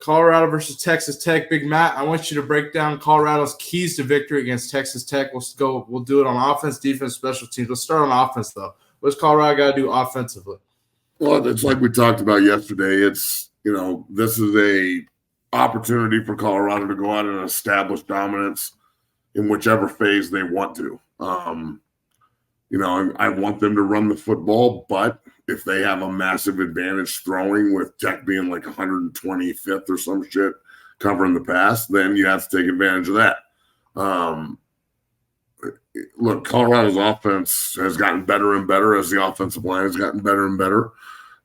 Colorado versus Texas Tech. Big Matt, I want you to break down Colorado's keys to victory against Texas Tech. We'll do it on offense, defense, special teams. Let's start on offense, though. What's Colorado got to do offensively? Well, it's like we talked about yesterday. It's, this is a opportunity for Colorado to go out and establish dominance in whichever phase they want to. I want them to run the football, but if they have a massive advantage throwing with Tech being like 125th or some shit covering the pass, then you have to take advantage of that. Look, Colorado's offense has gotten better and better as the offensive line has gotten better and better.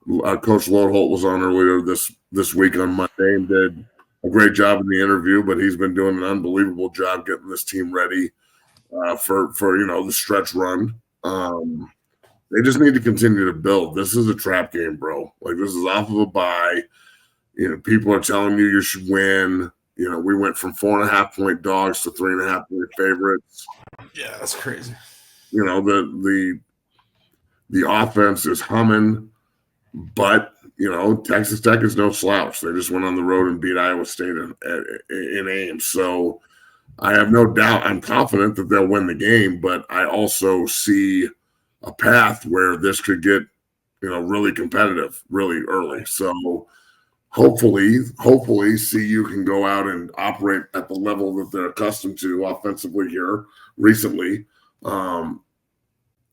Coach Lodeholt was on earlier this week on Monday and did a great job in the interview, but he's been doing an unbelievable job getting this team ready for the stretch run. They just need to continue to build. This is a trap game, bro. Like, this is off of a bye. People are telling you should win. We went from 4.5-point dogs to 3.5-point favorites. Yeah, that's crazy. The offense is humming, but Texas Tech is no slouch. They just went on the road and beat Iowa State in Ames. So I have no doubt. I'm confident that they'll win the game, but I also see a path where this could get, really competitive really early. So hopefully CU can go out and operate at the level that they're accustomed to offensively here recently. And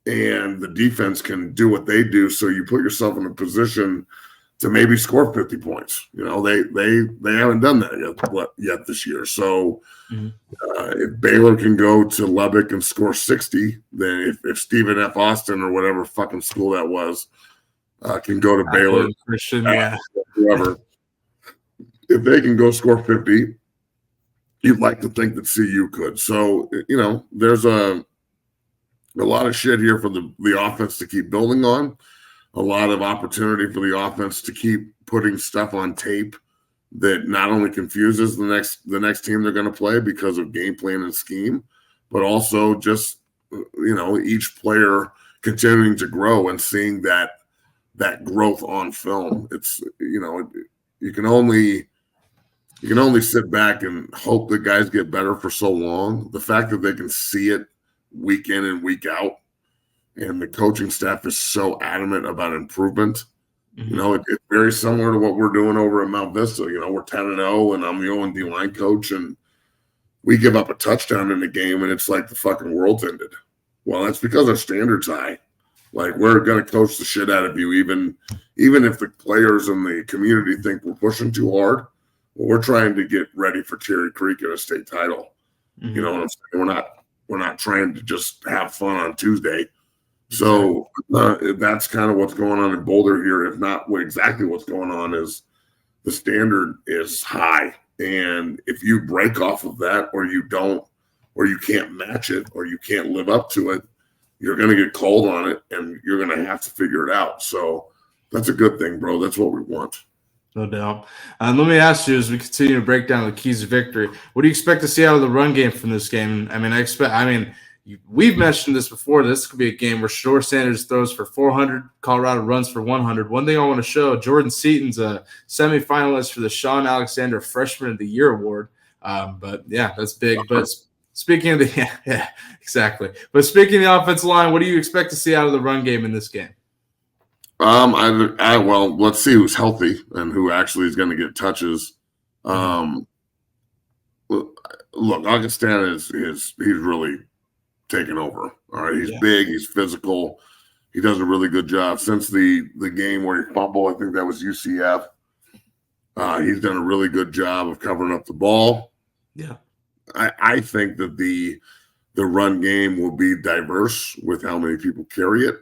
the defense can do what they do. So you put yourself in a position to maybe score 50 points. They haven't done that yet this year. So if Baylor can go to Lubbock and score 60, then if Stephen F. Austin or whatever fucking school that was can go to Baylor, Christian, whoever, if they can go score 50, you'd like to think that CU could. So, there's a lot of shit here for the offense to keep building on, a lot of opportunity for the offense to keep putting stuff on tape that not only confuses the next team they're going to play because of game plan and scheme, but also just, each player continuing to grow and seeing that growth on film. It's, you can only sit back and hope that guys get better for so long. The fact that they can see it week in and week out, and the coaching staff is so adamant about improvement. It's very similar to what we're doing over at Mount Vista. We're 10-0, and I'm the O&D line coach, and we give up a touchdown in the game, and it's like the fucking world's ended. Well, that's because our standards high. Like, we're going to coach the shit out of you, even if the players and the community think we're pushing too hard. Well, we're trying to get ready for Cherry Creek and a state title. You know what I'm saying? We're not trying to just have fun on Tuesday. So that's kind of what's going on in Boulder here. If not exactly what's going on is the standard is high. And if you break off of that, or you don't, or you can't match it, or you can't live up to it, you're going to get called on it, and you're going to have to figure it out. So that's a good thing, bro. That's what we want. No doubt. And let me ask you, as we continue to break down the keys to victory, what do you expect to see out of the run game from this game? We've mentioned this before. This could be a game where Shlor Sanders throws for 400, Colorado runs for 100. One thing I want to show, Jordan Seaton's a semifinalist for the Sean Alexander Freshman of the Year Award. But yeah, that's big. But speaking of exactly. But speaking of the offensive line, what do you expect to see out of the run game in this game? Well, let's see who's healthy and who actually is going to get touches. Look, Augustin he's really taken over. All right, he's big, he's physical, he does a really good job. Since the game where he fumbled, I think that was UCF. He's done a really good job of covering up the ball. Yeah, I think that the run game will be diverse with how many people carry it.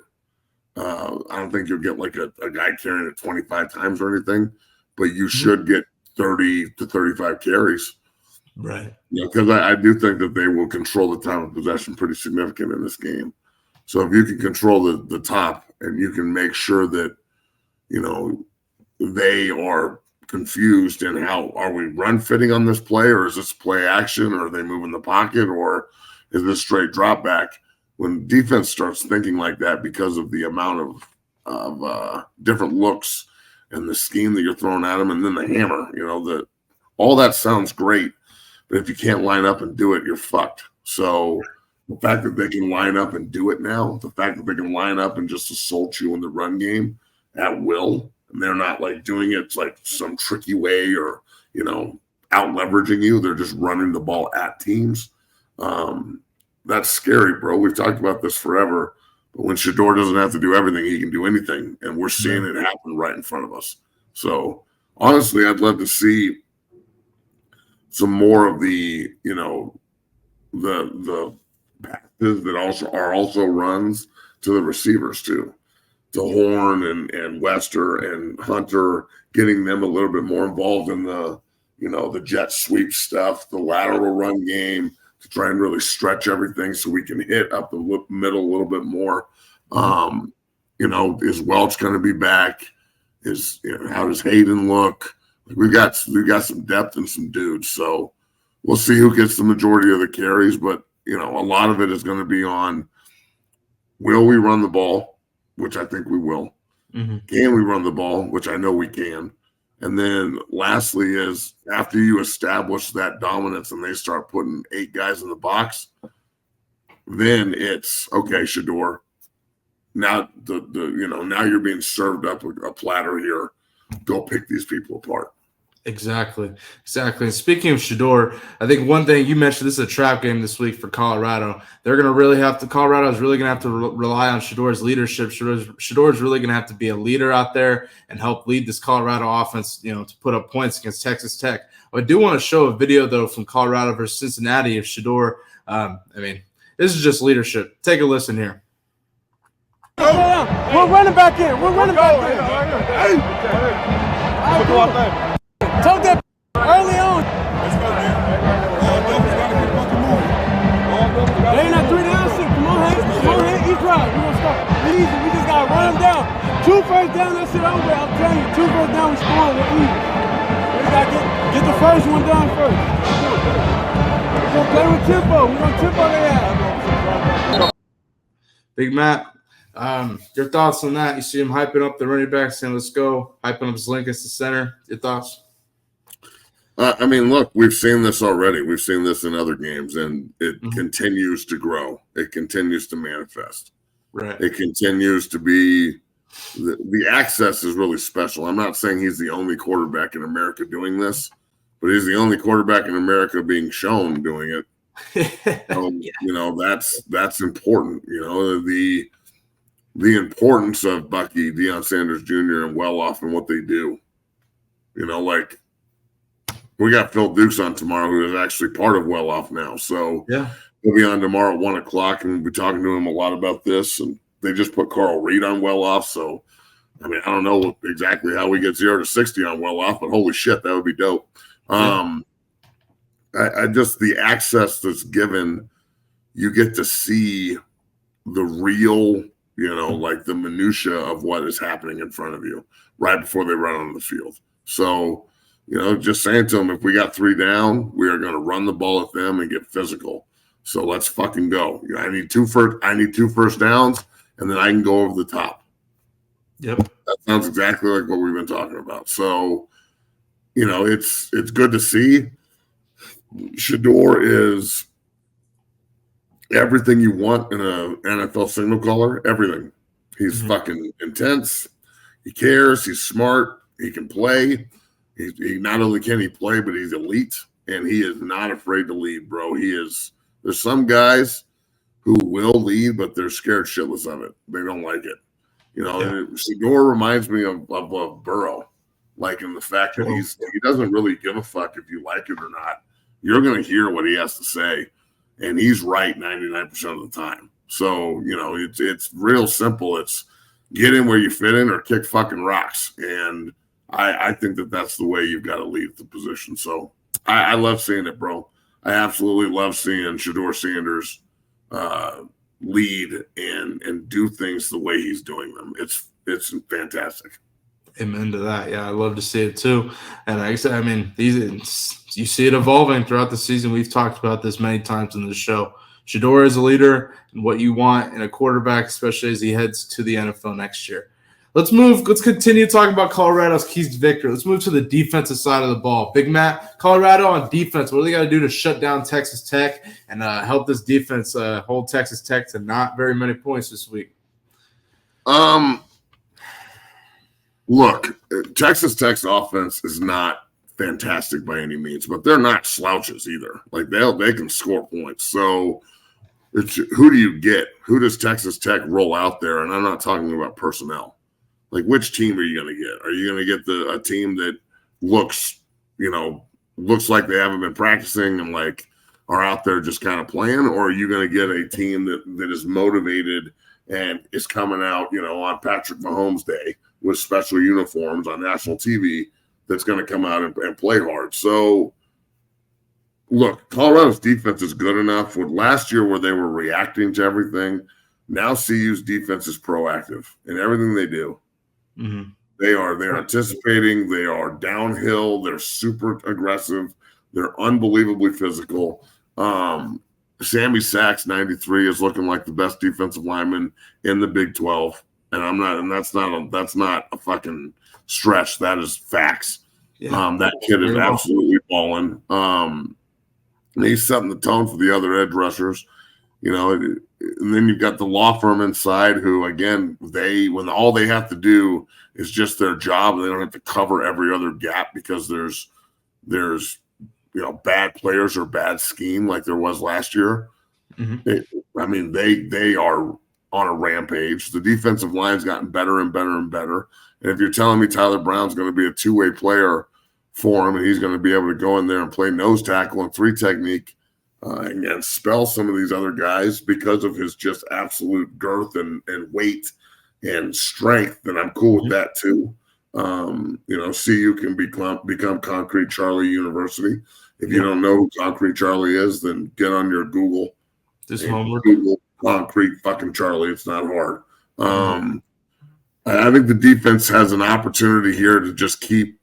I don't think you'll get like a guy carrying it 25 times or anything, but you should get 30 to 35 carries. Right. Because I do think that they will control the time of possession pretty significant in this game. So if you can control the top, and you can make sure that, they are confused in how are we run fitting on this play, or is this play action, or are they moving the pocket, or is this straight drop back? When defense starts thinking like that because of the amount of different looks and the scheme that you're throwing at them, and then the hammer, All that sounds great, but if you can't line up and do it, you're fucked. So the fact that they can line up and do it now, the fact that they can line up and just assault you in the run game at will, and they're not like doing it like some tricky way or, out leveraging you. They're just running the ball at teams. That's scary, bro. We've talked about this forever. But when Shedeur doesn't have to do everything, he can do anything. And we're seeing it happen right in front of us. So honestly, I'd love to see some more of the passes that are also runs to the receivers too. To Horn and Wester and Hunter, getting them a little bit more involved in the jet sweep stuff, the lateral run game, to try and really stretch everything so we can hit up the middle a little bit more. Is Welch going to be back? How does Hayden look? We've got some depth and some dudes, so we'll see who gets the majority of the carries. But a lot of it is going to be on, will we run the ball, which I think we will. Mm-hmm. Can we run the ball, which I know we can. And then lastly is, after you establish that dominance and they start putting 8 guys in the box, then it's okay, Shedeur. Now now you're being served up a platter here. Go pick these people apart. Exactly. And speaking of Shedeur, I think one thing you mentioned, this is a trap game this week for Colorado. Colorado is really going to have to rely on Shedeur's leadership. Shedeur is really going to have to be a leader out there and help lead this Colorado offense, to put up points against Texas Tech. I do want to show a video, though, from Colorado versus Cincinnati of Shedeur. This is just leadership. Take a listen here. We're running back in. Hey. Told that early on. Let's go, man. All doubles got to get fucking moving. They ain't at 3 down, 6. Come on, Hank. Each drive. We're going to start. Easy. We just got to run them down. 2 first down, that shit over. I'm telling you, 2 first down, we scoring. We're easy. We got to get the first one down first. We're going to play with tempo. We're going to tempo their ass. Big Matt, your thoughts on that? You see him hyping up the running back, saying, let's go, hyping up Zlinkus to center. Your thoughts? Look, we've seen this already. We've seen this in other games, and it continues to grow. It continues to manifest. Right. It continues to be the access is really special. I'm not saying he's the only quarterback in America doing this, but he's the only quarterback in America being shown doing it. That's important. The importance of Bucky, Deion Sanders Jr., and Well-Off and what they do. We got Phil Dukes on tomorrow, who is actually part of Well-Off now. So he'll be on tomorrow at 1 o'clock, and we'll be talking to him a lot about this. And they just put Carl Reed on Well-Off. So, I don't know exactly how we get 0 to 60 on Well-Off, but holy shit, that would be dope. I just, the access that's given, you get to see the real, like the minutia of what is happening in front of you right before they run on the field. So, just saying to them, if we got 3 down, we are going to run the ball at them and get physical. So let's fucking go. I need 2 first downs, and then I can go over the top. Yep. That sounds exactly like what we've been talking about. So, it's good to see. Shedeur is everything you want in a NFL signal caller. Everything. He's fucking intense. He cares. He's smart. He can play. He not only can he play, but he's elite, and he is not afraid to lead, bro. There's some guys who will lead, but they're scared shitless of it. They don't like it. Shedeur reminds me of Burrow, like in the fact that he doesn't really give a fuck if you like it or not. You're going to hear what he has to say, and he's right 99% of the time. So, it's real simple. It's get in where you fit in or kick fucking rocks. And I think that's the way you've got to lead the position. So I love seeing it, bro. I absolutely love seeing Shedeur Sanders lead and do things the way he's doing them. It's fantastic. Amen to that. Yeah, I love to see it too. And like I said, you see it evolving throughout the season. We've talked about this many times in the show. Shedeur is a leader and what you want in a quarterback, especially as he heads to the NFL next year. Let's continue talking about Colorado's keys to victory. Let's move to the defensive side of the ball. Big Matt, Colorado on defense. What do they got to do to shut down Texas Tech and help this defense hold Texas Tech to not very many points this week? Look, Texas Tech's offense is not fantastic by any means, but they're not slouches either. Like they can score points. So who do you get? Who does Texas Tech roll out there? And I'm not talking about personnel. Like, which team are you going to get? Are you going to get a team that looks like they haven't been practicing and like are out there just kind of playing? Or are you going to get a team that is motivated and is coming out, on Patrick Mahomes Day with special uniforms on national TV that's going to come out and play hard? So, look, Colorado's defense is good enough. With last year where they were reacting to everything, now CU's defense is proactive in everything they do. Mm-hmm. They're anticipating. They are downhill. They're super aggressive. They're unbelievably physical. Sammy Sachs, 93, is looking like the best defensive lineman in the Big 12, and that's not a fucking stretch. That is facts. Yeah. That kid is absolutely balling. He's setting the tone for the other edge rushers. And then you've got the law firm inside who, again, when all they have to do is just their job, they don't have to cover every other gap because there's bad players or bad scheme like there was last year. Mm-hmm. They are on a rampage. The defensive line's gotten better and better and better. And if you're telling me Tyler Brown's going to be a two-way player for him and he's going to be able to go in there and play nose tackle and three technique, and spell some of these other guys because of his just absolute girth and weight and strength, then I'm cool with that too. CU can become Concrete Charlie University. If you don't know who Concrete Charlie is, then get on your Google. This homework. Google Concrete fucking Charlie. It's not hard. I think the defense has an opportunity here to just keep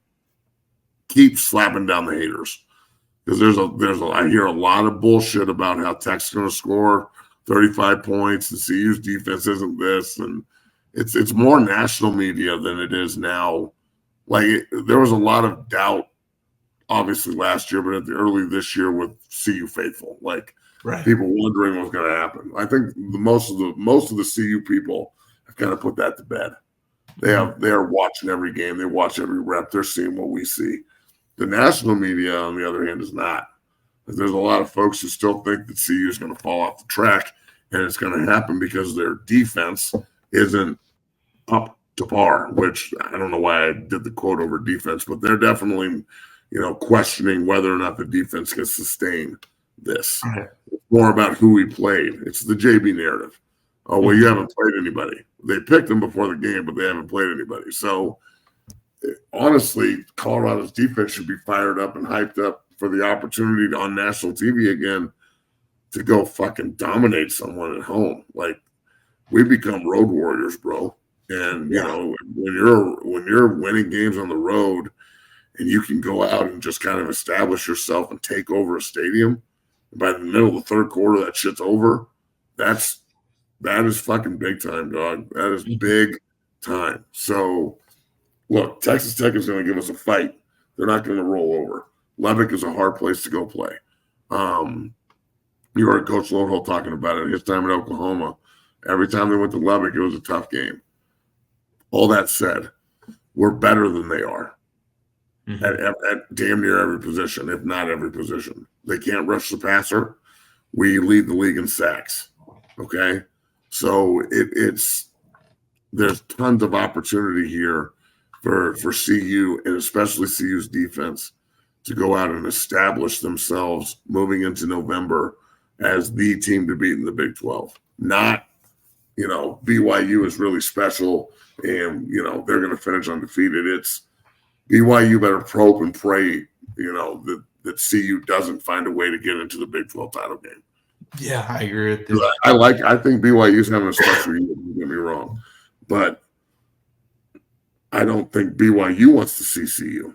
slapping down the haters. Because I hear a lot of bullshit about how Tech's going to score 35 points. The CU's defense isn't this, and it's more national media than it is now. There was a lot of doubt, obviously last year, but early this year with CU faithful, people wondering what's going to happen. I think most of the CU people have kind of put that to bed. They are watching every game. They watch every rep. They're seeing what we see. The national media, on the other hand, is not. There's a lot of folks who still think that CU is going to fall off the track, and it's going to happen because their defense isn't up to par, which I don't know why I did the quote over defense, but they're definitely, questioning whether or not the defense can sustain this. Okay. It's more about who we played. It's the JB narrative. Oh, well, you haven't played anybody. They picked them before the game, but they haven't played anybody. So, honestly, Colorado's defense should be fired up and hyped up for the opportunity on national TV again to go fucking dominate someone at home. We become road warriors, bro. And when you're winning games on the road and you can go out and just kind of establish yourself and take over a stadium, by the middle of the third quarter that shit's over, that is fucking big time, dog. That is big time. So look, Texas Tech is going to give us a fight. They're not going to roll over. Lubbock is a hard place to go play. You heard Coach Lodeholt talking about it. His time in Oklahoma, every time they went to Lubbock, it was a tough game. All that said, we're better than they are at damn near every position, if not every position. They can't rush the passer. We lead the league in sacks. Okay? So there's tons of opportunity here for CU and especially CU's defense to go out and establish themselves moving into November as the team to beat in the Big 12. Not, BYU is really special and, they're going to finish undefeated. It's BYU better probe and pray, that CU doesn't find a way to get into the Big 12 title game. Yeah, I agree with this. I think BYU's having a special year, don't get me wrong. But I don't think BYU wants to see CU.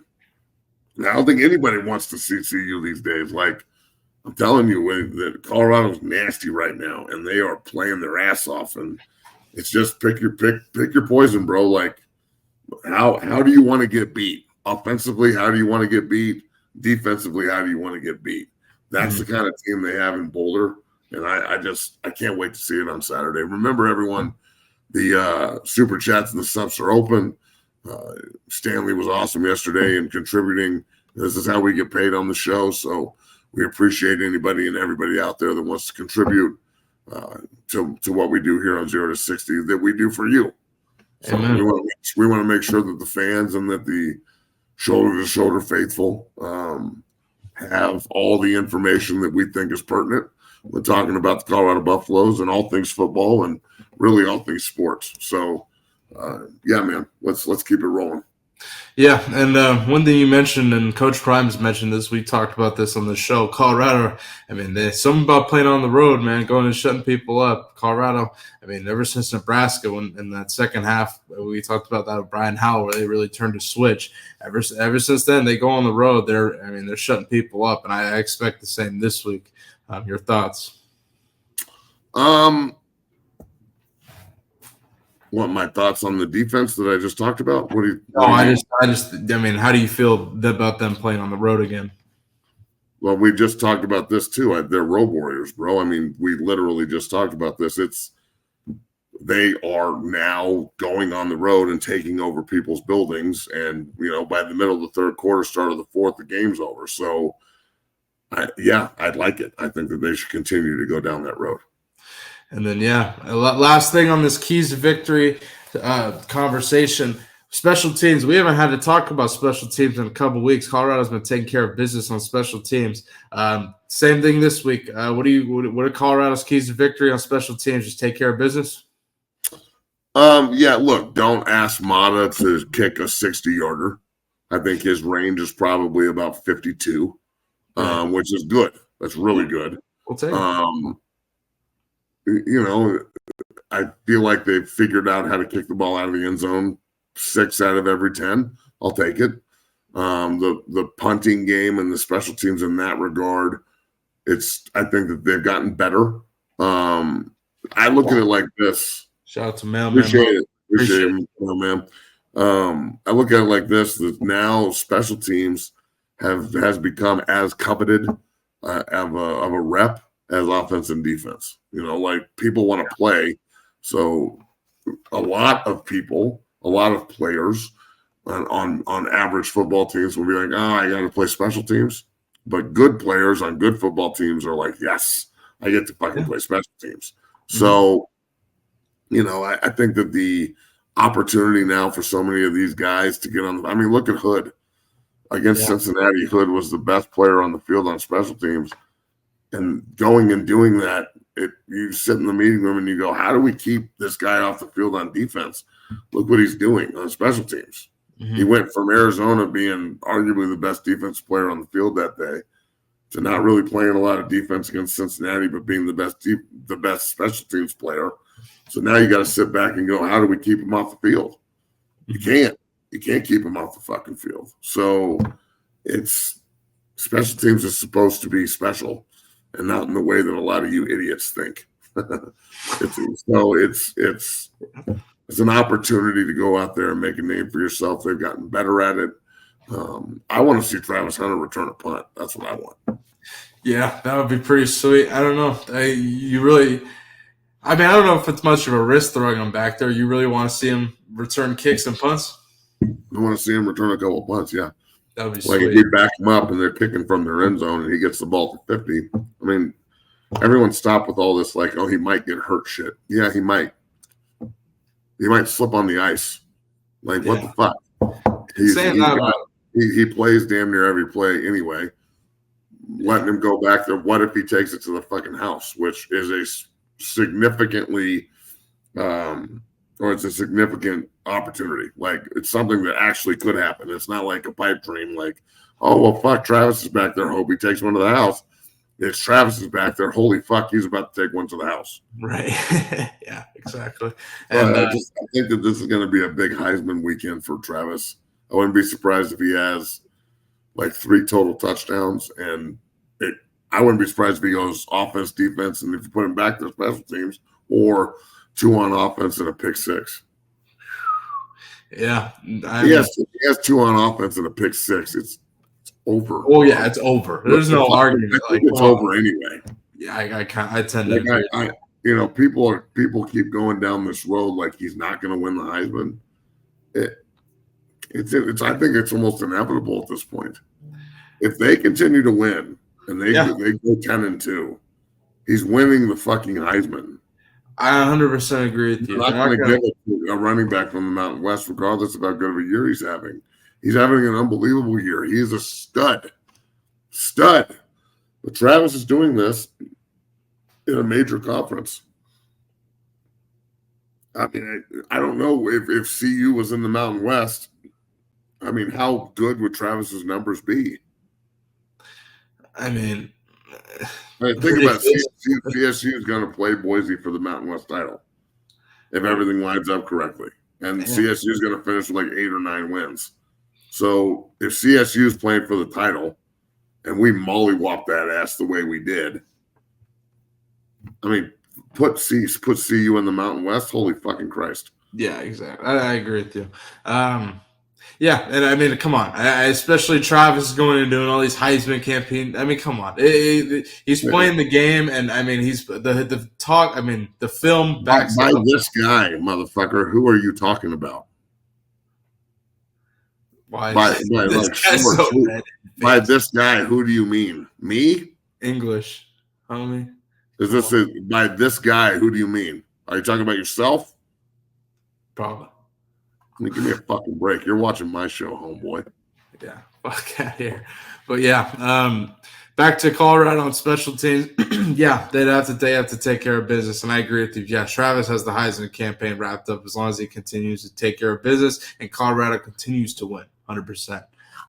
I don't think anybody wants to see CU these days. I'm telling you, that Colorado's nasty right now, and they are playing their ass off. And it's just pick your poison, bro. How do you want to get beat? Offensively, how do you want to get beat? Defensively, how do you want to get beat? That's the kind of team they have in Boulder, and I can't wait to see it on Saturday. Remember, everyone, the super chats and the subs are open. Stanley was awesome yesterday in contributing. This is how we get paid on the show, so we appreciate anybody and everybody out there that wants to contribute to what we do here on 0 to 60 that we do for you. So we want to make sure that the fans and that the shoulder-to-shoulder faithful have all the information that we think is pertinent. We're talking about the Colorado Buffaloes and all things football and really all things sports. So, yeah, man, let's keep it rolling. Yeah, and one thing you mentioned, and Coach Prime's mentioned this, we talked about this on the show, Colorado, I mean, there's something about playing on the road, man, going and shutting people up. Colorado, I mean, ever since Nebraska, when in that second half, we talked about that with Brian Howell, where they really turned a switch. Ever since then, they go on the road, they're shutting people up, and I expect the same this week. Your thoughts? What, my thoughts on the defense that I just talked about? What do you? I mean, how do you feel about them playing on the road again? Well, we just talked about this too. They're road warriors, bro. I mean, we literally just talked about this. They are now going on the road and taking over people's buildings, and by the middle of the third quarter, start of the fourth, the game's over. So, I'd like it. I think that they should continue to go down that road. And then, last thing on this keys to victory conversation, special teams. We haven't had to talk about special teams in a couple of weeks. Colorado's been taking care of business on special teams. Same thing this week. What are Colorado's keys to victory on special teams? Just take care of business? Look, don't ask Mata to kick a 60-yarder. I think his range is probably about 52, which is good. That's really good. We'll take it. I feel like they've figured out how to kick the ball out of the end zone 6 out of every 10. I'll take it. The punting game and the special teams in that regard, I think that they've gotten better. I look at it like this. Shout out to Mailman. Appreciate it, Mailman. I look at it like this, that now special teams has become as coveted of a rep as offense and defense. Like people want to play. So a lot of players on average football teams will be like, I got to play special teams. But good players on good football teams are like, yes, I get to fucking play special teams. Mm-hmm. So, I think that the opportunity now for so many of these guys to get on look at Hood. Against Cincinnati, Hood was the best player on the field on special teams. And going and doing that, you sit in the meeting room and you go, how do we keep this guy off the field on defense? Look what he's doing on special teams. Mm-hmm. He went from Arizona being arguably the best defense player on the field that day to not really playing a lot of defense against Cincinnati, but being the best special teams player. So now you got to sit back and go, how do we keep him off the field? You can't. You can't keep him off the fucking field. So special teams is supposed to be special, and not in the way that a lot of you idiots think. It's an opportunity to go out there and make a name for yourself. They've gotten better at it. I want to see Travis Hunter return a punt. That's what I want. Yeah, that would be pretty sweet. I don't know. I don't know if it's much of a risk throwing him back there. You really want to see him return kicks and punts? I want to see him return a couple of punts, yeah. That would be sweet. If we back him up and they're kicking from their end zone and he gets the ball to 50. Everyone stop with all this like, he might get hurt shit. Yeah, he might. He might slip on the ice. What the fuck? He plays damn near every play anyway. Letting him go back there. What if he takes it to the fucking house, which is a significantly it's a significant opportunity. It's something that actually could happen. It's not like a pipe dream. Fuck, Travis is back there. Hope he takes one to the house. It's Travis is back there. Holy fuck, he's about to take one to the house. Right. Yeah, exactly. And I think that this is going to be a big Heisman weekend for Travis. I wouldn't be surprised if he has 3 total touchdowns, and I wouldn't be surprised if he goes offense, defense, and if you put him back to special teams, or 2 on offense and a pick 6. Yeah, He has 2 on offense and a pick 6. It's over. Oh yeah, it's over. There's no argument. Like it's over anyway. Yeah, I tend to agree. People keep going down this road like he's not going to win the Heisman. I think it's almost inevitable at this point. If they continue to win and they go 10-2, he's winning the fucking Heisman. I 100% agree with you. They're not going to give it to a running back from the Mountain West, regardless of how good of a year he's having. He's having an unbelievable year. He is a stud. But Travis is doing this in a major conference. I mean, I don't know if CU was in the Mountain West. I mean, how good would Travis's numbers be? I mean, think about it. CSU is going to play Boise for the Mountain West title if everything lines up correctly. And CSU is going to finish with like 8 or 9 wins. So if CSU is playing for the title and we mollywop that ass the way we did, I mean, put CU in the Mountain West. Holy fucking Christ. Yeah, exactly. I agree with you. Yeah, and I mean, come on. Especially Travis is going and doing all these Heisman campaigns. I mean, come on. He's playing the game, and I mean, he's the talk. I mean, the film backs by up. This guy, motherfucker. Who are you talking about? By this guy, who do you mean? Me? English, homie. By this guy, who do you mean? Are you talking about yourself? Probably. I mean, give me a fucking break. You're watching my show, homeboy. Yeah, fuck out here. But yeah, back to Colorado on special teams. Yeah, they have to take care of business, and I agree with you. Yeah, Travis has the Heisman campaign wrapped up as long as he continues to take care of business, and Colorado continues to win 100%.